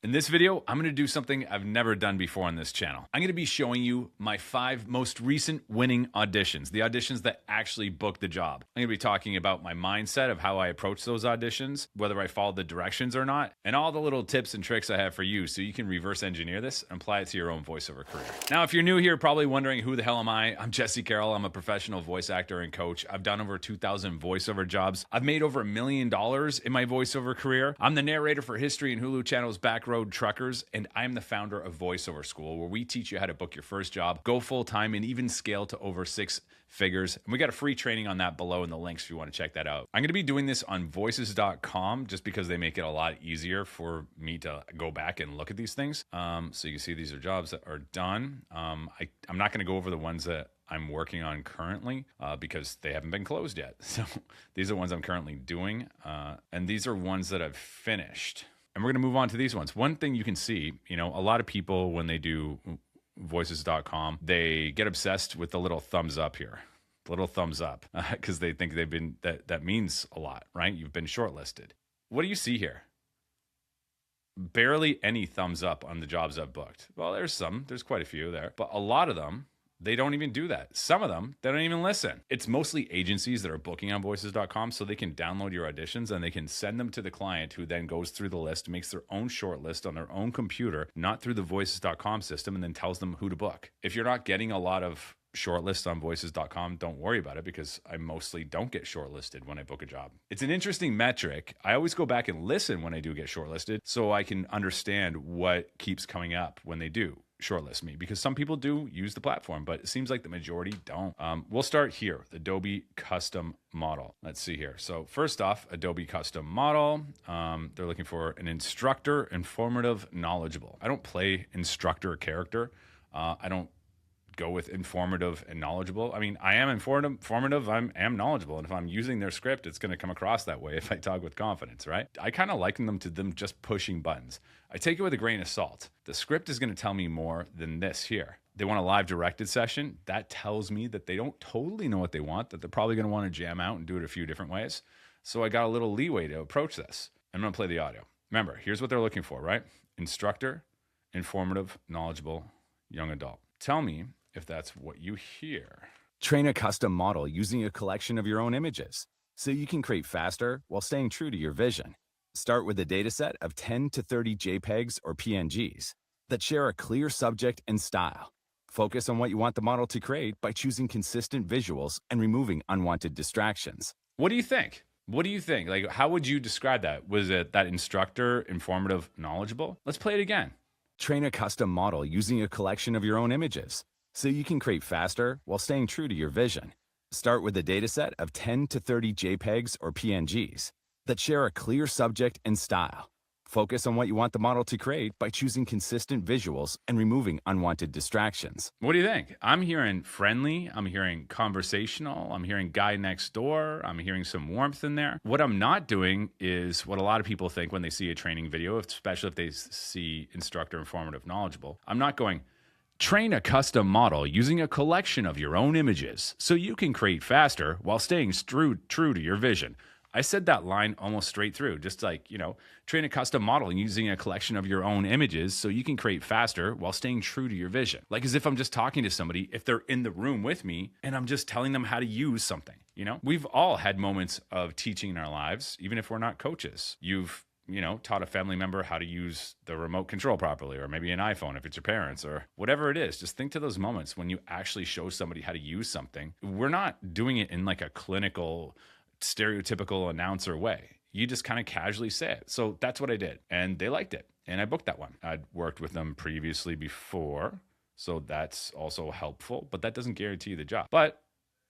In this video, I'm going to do something I've never done before on this channel. I'm going to be showing you my 5 most recent winning auditions, the auditions that actually booked the job. I'm going to be talking about my mindset of how I approach those auditions, whether I followed the directions or not, and all the little tips and tricks I have for you so you can reverse engineer this and apply it to your own voiceover career. Now, if you're new here, probably wondering who the hell am I? I'm Jesse Carroll. I'm a professional voice actor and coach. I've done over 2,000 voiceover jobs. I've made over $1 million in my voiceover career. I'm the narrator for History and Hulu Channel's Backroad Truckers, and I'm the founder of VoiceOver School, where we teach you how to book your first job, go full-time, and even scale to over 6 figures. And we got a free training on that below in the links if you want to check that out. I'm going to be doing this on voices.com just because they make it a lot easier for me to go back and look at these things. So you can see these are jobs that are done. I'm not going to go over the ones that I'm working on currently because they haven't been closed yet. So these are ones I'm currently doing, and these are ones that I've finished. And we're going to move on to these ones. One thing you can see, a lot of people when they do voices.com, they get obsessed with the little thumbs up here, little thumbs up, because they think they've been, that means a lot, right? You've been shortlisted. What do you see here? Barely any thumbs up on the jobs I've booked. Well, there's quite a few there, but a lot of them, they don't even do that. Some of them, they don't even listen. It's mostly agencies that are booking on voices.com so they can download your auditions and they can send them to the client who then goes through the list, makes their own short list on their own computer, not through the voices.com system, and then tells them who to book. If you're not getting a lot of shortlists on voices.com, don't worry about it because I mostly don't get shortlisted when I book a job. It's an interesting metric. I always go back and listen when I do get shortlisted so I can understand what keeps coming up when they do shortlist me, because some people do use the platform, but it seems like the majority don't. We'll start here, the Adobe Custom Model. Let's see here. So first off, Adobe Custom Model, they're looking for an instructor, informative, knowledgeable. I don't play instructor character. I don't go with informative and knowledgeable. I mean, I am informative, I am knowledgeable. And if I'm using their script, it's going to come across that way if I talk with confidence, right? I kind of liken them to them just pushing buttons. I take it with a grain of salt. The script is going to tell me more than this here. They want a live directed session. That tells me that they don't totally know what they want, that they're probably going to want to jam out and do it a few different ways. So I got a little leeway to approach this. I'm going to play the audio. Remember, here's what they're looking for, right? Instructor, informative, knowledgeable, young adult. Tell me if that's what you hear. Train a custom model using a collection of your own images so you can create faster while staying true to your vision. Start with a dataset of 10 to 30 JPEGs or PNGs that share a clear subject and style. Focus on what you want the model to create by choosing consistent visuals and removing unwanted distractions. What do you think? What do you think? Like, how would you describe that? Was it that instructor, informative, knowledgeable? Let's play it again. Train a custom model using a collection of your own images so you can create faster while staying true to your vision. Start with a dataset of 10 to 30 JPEGs or PNGs that share a clear subject and style. Focus on what you want the model to create by choosing consistent visuals and removing unwanted distractions. What do you think? I'm hearing friendly. I'm hearing conversational. I'm hearing guy next door. I'm hearing some warmth in there. What I'm not doing is what a lot of people think when they see a training video, especially if they see instructor, informative, knowledgeable. I'm not going, train a custom model using a collection of your own images so you can create faster while staying true to your vision. I said that line almost straight through, just like, train a custom model using a collection of your own images so you can create faster while staying true to your vision. Like as if I'm just talking to somebody, if they're in the room with me and I'm just telling them how to use something, We've all had moments of teaching in our lives, even if we're not coaches. You've taught a family member how to use the remote control properly, or maybe an iPhone if it's your parents, or whatever it is. Just think to those moments when you actually show somebody how to use something. We're not doing it in like a clinical, stereotypical announcer way. You just kind of casually say it. So that's what I did. And they liked it. And I booked that one. I'd worked with them previously before, so that's also helpful, but that doesn't guarantee the job. But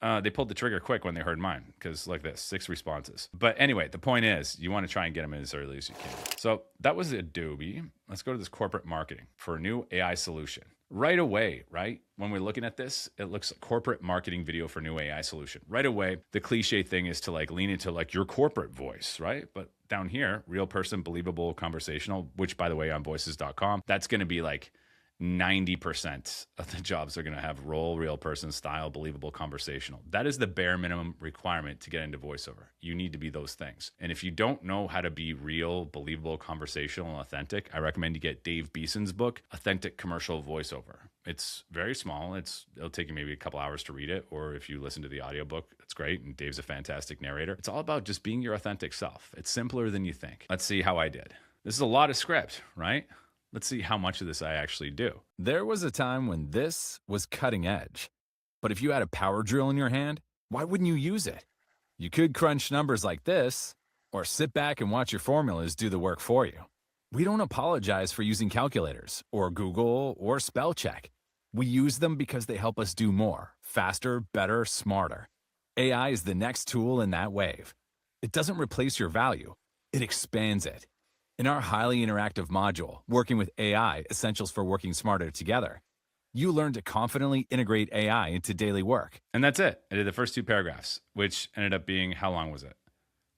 they pulled the trigger quick when they heard mine, because like this, 6 responses. But anyway, the point is you want to try and get them in as early as you can. So that was Adobe. Let's go to this corporate marketing for a new AI solution. Right away, right? When we're looking at this, it looks like corporate marketing video for new AI solution. Right away, the cliche thing is to like lean into like your corporate voice, right? But down here, real person, believable, conversational, which by the way, on voices.com, that's going to be like 90% of the jobs are going to have role, real person style, believable, conversational. That is the bare minimum requirement to get into voiceover. You need to be those things. And if you don't know how to be real, believable, conversational, and authentic, I recommend you get Dave Beeson's book, Authentic Commercial Voiceover. It's very small. It'll take you maybe a couple hours to read it, or if you listen to the audiobook, it's great. And Dave's a fantastic narrator. It's all about just being your authentic self. It's simpler than you think. Let's see how I did. This is a lot of script, right? Let's see how much of this I actually do. There was a time when this was cutting edge. But if you had a power drill in your hand, why wouldn't you use it? You could crunch numbers like this, or sit back and watch your formulas do the work for you. We don't apologize for using calculators, or Google, or spell check. We use them because they help us do more, faster, better, smarter. AI is the next tool in that wave. It doesn't replace your value, it expands it. In our highly interactive module, Working with AI, Essentials for Working Smarter Together, you learn to confidently integrate AI into daily work. And that's it. I did the first 2 paragraphs, which ended up being, how long was it?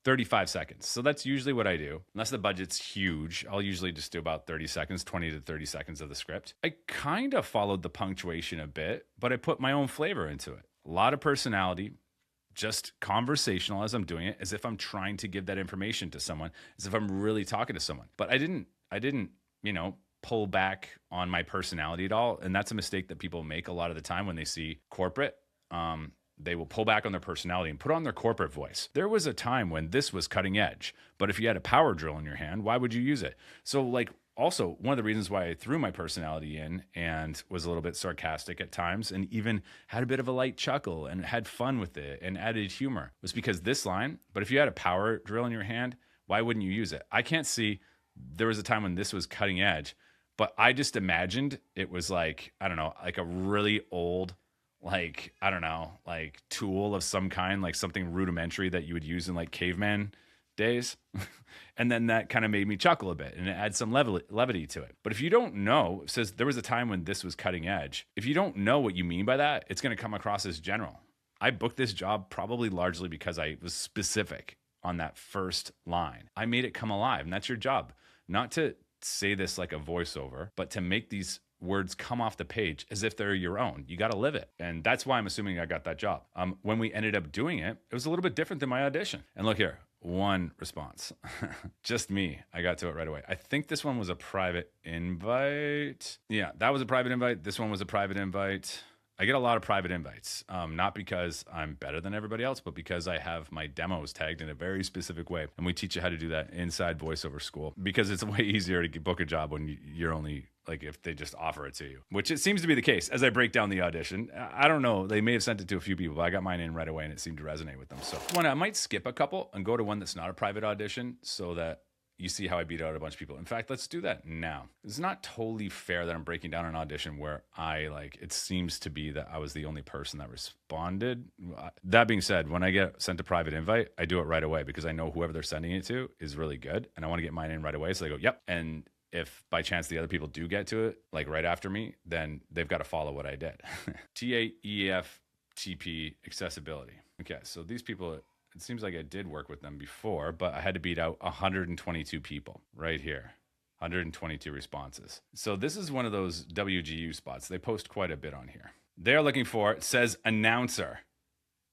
35 seconds. So that's usually what I do. Unless the budget's huge, I'll usually just do about 30 seconds, 20 to 30 seconds of the script. I kind of followed the punctuation a bit, but I put my own flavor into it. A lot of personality, just conversational as I'm doing it, as if I'm trying to give that information to someone, as if I'm really talking to someone. But I didn't, pull back on my personality at all. And that's a mistake that people make a lot of the time when they see corporate. They will pull back on their personality and put on their corporate voice. There was a time when this was cutting edge, but if you had a power drill in your hand, why would you use it? So also, one of the reasons why I threw my personality in and was a little bit sarcastic at times and even had a bit of a light chuckle and had fun with it and added humor was because this line, but if you had a power drill in your hand, why wouldn't you use it? I can't see, there was a time when this was cutting edge, but I just imagined it was like a really old, tool of some kind, like something rudimentary that you would use in caveman days. And then that kind of made me chuckle a bit and it adds some levity to it. But if you don't know, it says there was a time when this was cutting edge. If you don't know what you mean by that, it's going to come across as general. I booked this job probably largely because I was specific on that first line. I made it come alive, and that's your job. Not to say this like a voiceover, but to make these words come off the page as if they're your own. You got to live it. And that's why I'm assuming I got that job. When we ended up doing it, it was a little bit different than my audition. And look here, 1 response. Just me. I got to it right away. I think this one was a private invite. Yeah, that was a private invite. This one was a private invite. I get a lot of private invites, not because I'm better than everybody else, but because I have my demos tagged in a very specific way. And we teach you how to do that inside VoiceOver School because it's way easier to book a job when you're only if they just offer it to you, which it seems to be the case as I break down the audition. I don't know. They may have sent it to a few people, but I got mine in right away and it seemed to resonate with them. So I might skip a couple and go to one that's not a private audition so that you see how I beat out a bunch of people. In fact, let's do that now. It's not totally fair that I'm breaking down an audition where it seems to be that I was the only person that responded. That being said, when I get sent a private invite, I do it right away because I know whoever they're sending it to is really good and I want to get mine in right away. So they go, yep. And if by chance the other people do get to it, right after me, then they've got to follow what I did. TAEFTP accessibility. Okay, so these people, it seems like I did work with them before, but I had to beat out 122 people right here. 122 responses. So this is one of those WGU spots. They post quite a bit on here. They're looking for, it says announcer.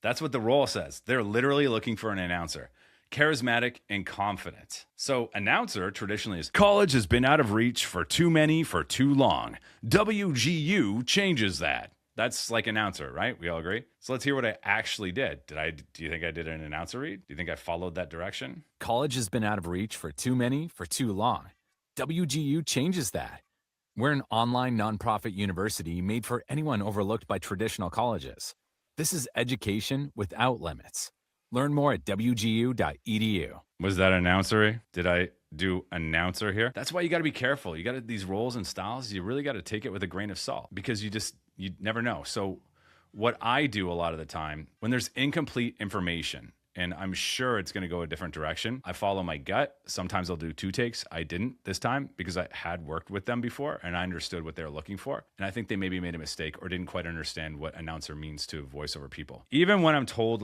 That's what the role says. They're literally looking for an announcer. Charismatic and confident. So announcer traditionally is college has been out of reach for too many for too long. WGU changes that. That's like announcer, right? We all agree? So let's hear what I actually did. Do you think I did an announcer read? Do you think I followed that direction? College has been out of reach for too many for too long. WGU changes that. We're an online nonprofit university made for anyone overlooked by traditional colleges. This is education without limits. Learn more at wgu.edu. Was that announcery? Did I do announcer here? That's why you got to be careful. You got these roles and styles. You really got to take it with a grain of salt because you never know. So what I do a lot of the time when there's incomplete information, and I'm sure it's going to go a different direction, I follow my gut. Sometimes I'll do 2 takes. I didn't this time because I had worked with them before and I understood what they were looking for. And I think they maybe made a mistake or didn't quite understand what announcer means to voiceover people. Even when I'm told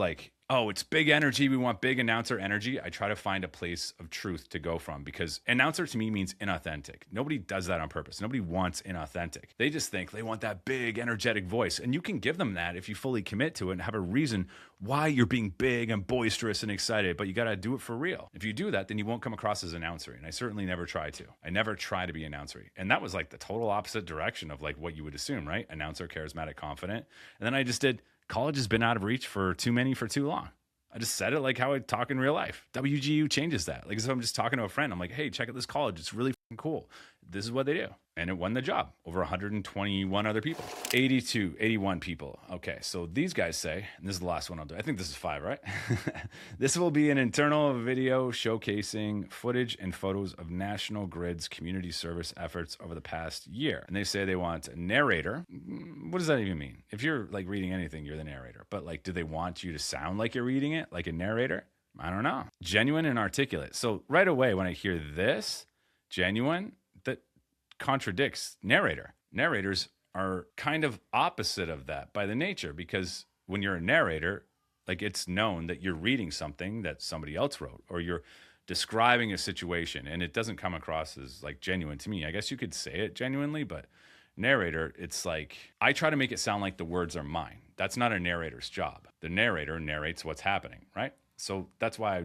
oh, it's big energy. We want big announcer energy. I try to find a place of truth to go from because announcer to me means inauthentic. Nobody does that on purpose. Nobody wants inauthentic. They just think they want that big, energetic voice. And you can give them that if you fully commit to it and have a reason why you're being big and boisterous and excited, but you got to do it for real. If you do that, then you won't come across as announcery. And I certainly never try to. I never try to be announcery. And that was like the total opposite direction of like what you would assume, right? Announcer, charismatic, confident. And then I just did college has been out of reach for too many for too long. I just said it like how I talk in real life. WGU changes that. Like if I'm just talking to a friend, I'm like, hey, check out this college. It's really cool. This is what they do. And it won the job over 121 other people. 81 people. Okay, so these guys say, and this is the last one I'll do. I think this is 5, right? This will be an internal video showcasing footage and photos of National Grid's community service efforts over the past year. And they say they want a narrator. What does that even mean? If you're like reading anything, you're the narrator. But like, do they want you to sound like you're reading it, like a narrator? I don't know. Genuine and articulate. So right away when I hear this, genuine, that contradicts narrator. Narrators are kind of opposite of that by the nature, because when you're a narrator, like it's known that you're reading something that somebody else wrote, or you're describing a situation, and it doesn't come across as like genuine to me. I guess you could say it genuinely, but narrator, it's like I try to make it sound like the words are mine. That's not a narrator's job. The narrator narrates what's happening, right? So that's why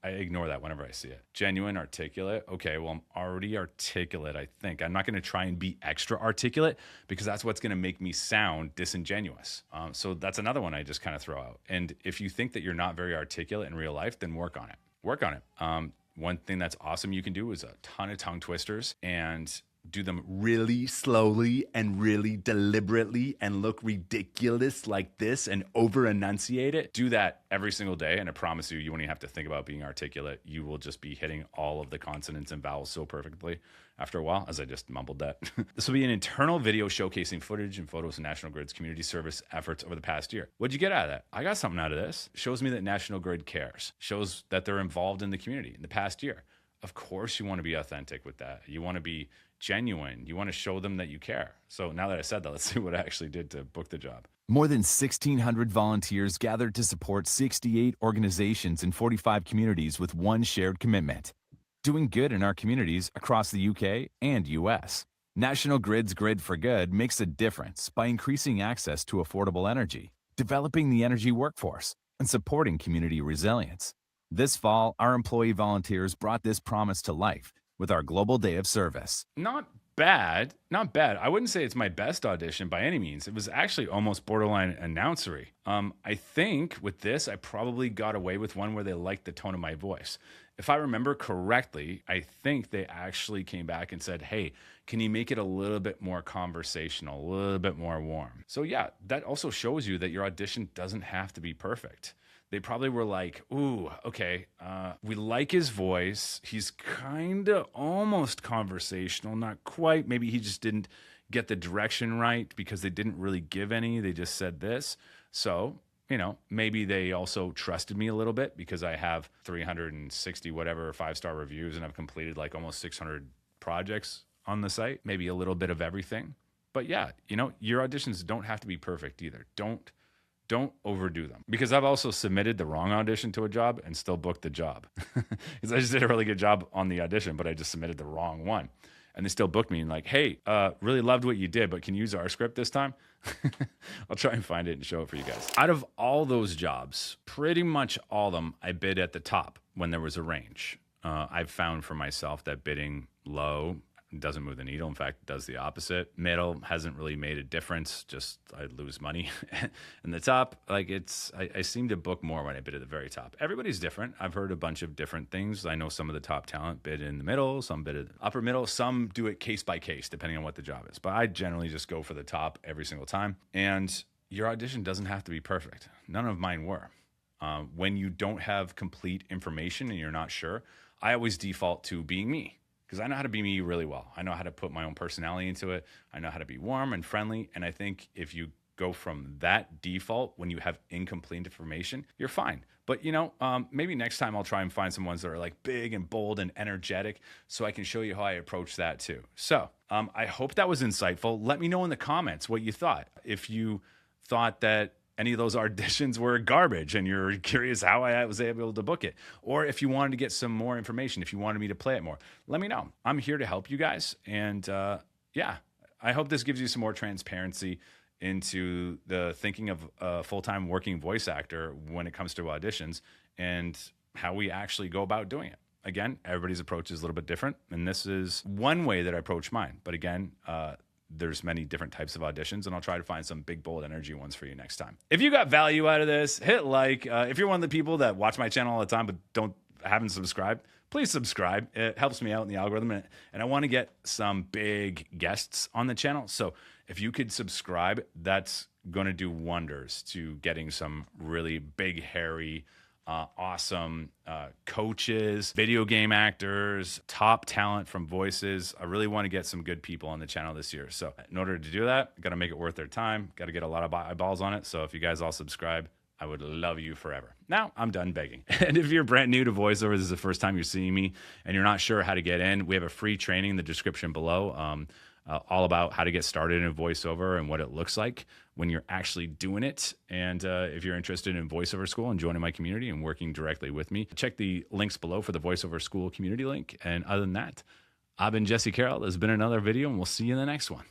I ignore that whenever I see it. Genuine, articulate. Okay, well, I'm already articulate, I think. I'm not going to try and be extra articulate because that's what's going to make me sound disingenuous. So that's another one I just kind of throw out. And if you think that you're not very articulate in real life, then work on it. Work on it. One thing that's awesome you can do is a ton of tongue twisters and do them really slowly and really deliberately and look ridiculous like this and over enunciate it. Do that every single day, and I promise you, you won't even have to think about being articulate. You will just be hitting all of the consonants and vowels so perfectly after a while, as I just mumbled that. This will be an internal video showcasing footage and photos of National Grid's community service efforts over the past year. What'd you get out of that? I got something out of this. Shows me that National Grid cares. Shows that they're involved in the community in the past year. Of course you want to be authentic with that. You want to be genuine. You want to show them that you care. So now that I said that, let's see what I actually did to book the job. More than 1,600 volunteers gathered to support 68 organizations in 45 communities with one shared commitment: doing good in our communities across the UK and US. National Grid's Grid for Good makes a difference by increasing access to affordable energy, developing the energy workforce, and supporting community resilience. This fall, our employee volunteers brought this promise to life with our Global Day of Service. Not bad. Not bad. I wouldn't say it's my best audition by any means. It was actually almost borderline announcery. I think with this, I probably got away with one where they liked the tone of my voice. If I remember correctly, I think they actually came back and said, hey, can you make it a little bit more conversational, a little bit more warm? So yeah, that also shows you that your audition doesn't have to be perfect. They probably were like, ooh, okay, we like his voice. He's kind of almost conversational, not quite. Maybe he just didn't get the direction right because they didn't really give any. They just said this. So, you know, maybe they also trusted me a little bit because I have 360 whatever 5-star reviews and I've completed like almost 600 projects on the site, maybe a little bit of everything. But yeah, you know, your auditions don't have to be perfect either. Don't overdo them, because I've also submitted the wrong audition to a job and still booked the job because I just did a really good job on the audition, but I just submitted the wrong one and they still booked me and like, hey, really loved what you did, but can you use our script this time? I'll try and find it and show it for you guys. Out of all those jobs, pretty much all of them, I bid at the top when there was a range. I've found for myself that bidding low doesn't move the needle. In fact, it does the opposite. Middle hasn't really made a difference. Just I lose money. And the top, like I seem to book more when I bid at the very top. Everybody's different. I've heard a bunch of different things. I know some of the top talent bid in the middle, some bid at the upper middle, some do it case by case, depending on what the job is. But I generally just go for the top every single time. And your audition doesn't have to be perfect. None of mine were. When you don't have complete information and you're not sure, I always default to being me, because I know how to be me really well. I know how to put my own personality into it. I know how to be warm and friendly. And I think if you go from that default when you have incomplete information, you're fine. But, you know, maybe next time I'll try and find some ones that are like big and bold and energetic so I can show you how I approach that too. So I hope that was insightful. Let me know in the comments what you thought. If you thought that any of those auditions were garbage and you're curious how I was able to book it. Or if you wanted to get some more information, if you wanted me to play it more, let me know. I'm here to help you guys. And yeah, I hope this gives you some more transparency into the thinking of a full-time working voice actor when it comes to auditions and how we actually go about doing it. Again, everybody's approach is a little bit different, and this is one way that I approach mine. But again, there's many different types of auditions, and I'll try to find some big, bold energy ones for you next time. If you got value out of this, hit like. If you're one of the people that watch my channel all the time but haven't subscribed, please subscribe. It helps me out in the algorithm, and I want to get some big guests on the channel. So if you could subscribe, that's going to do wonders to getting some really big, hairy, awesome coaches, video game actors, top talent from voices. I really want to get some good people on the channel this year. So in order to do that, got to make it worth their time. Got to get a lot of eyeballs on it. So if you guys all subscribe, I would love you forever. Now I'm done begging. And if you're brand new to VoiceOver, this is the first time you're seeing me and you're not sure how to get in, we have a free training in the description below. All about how to get started in VoiceOver and what it looks like when you're actually doing it. And if you're interested in VoiceOver School and joining my community and working directly with me, check the links below for the VoiceOver School community link. And other than that, I've been Jesse Carroll. There's been another video, and we'll see you in the next one.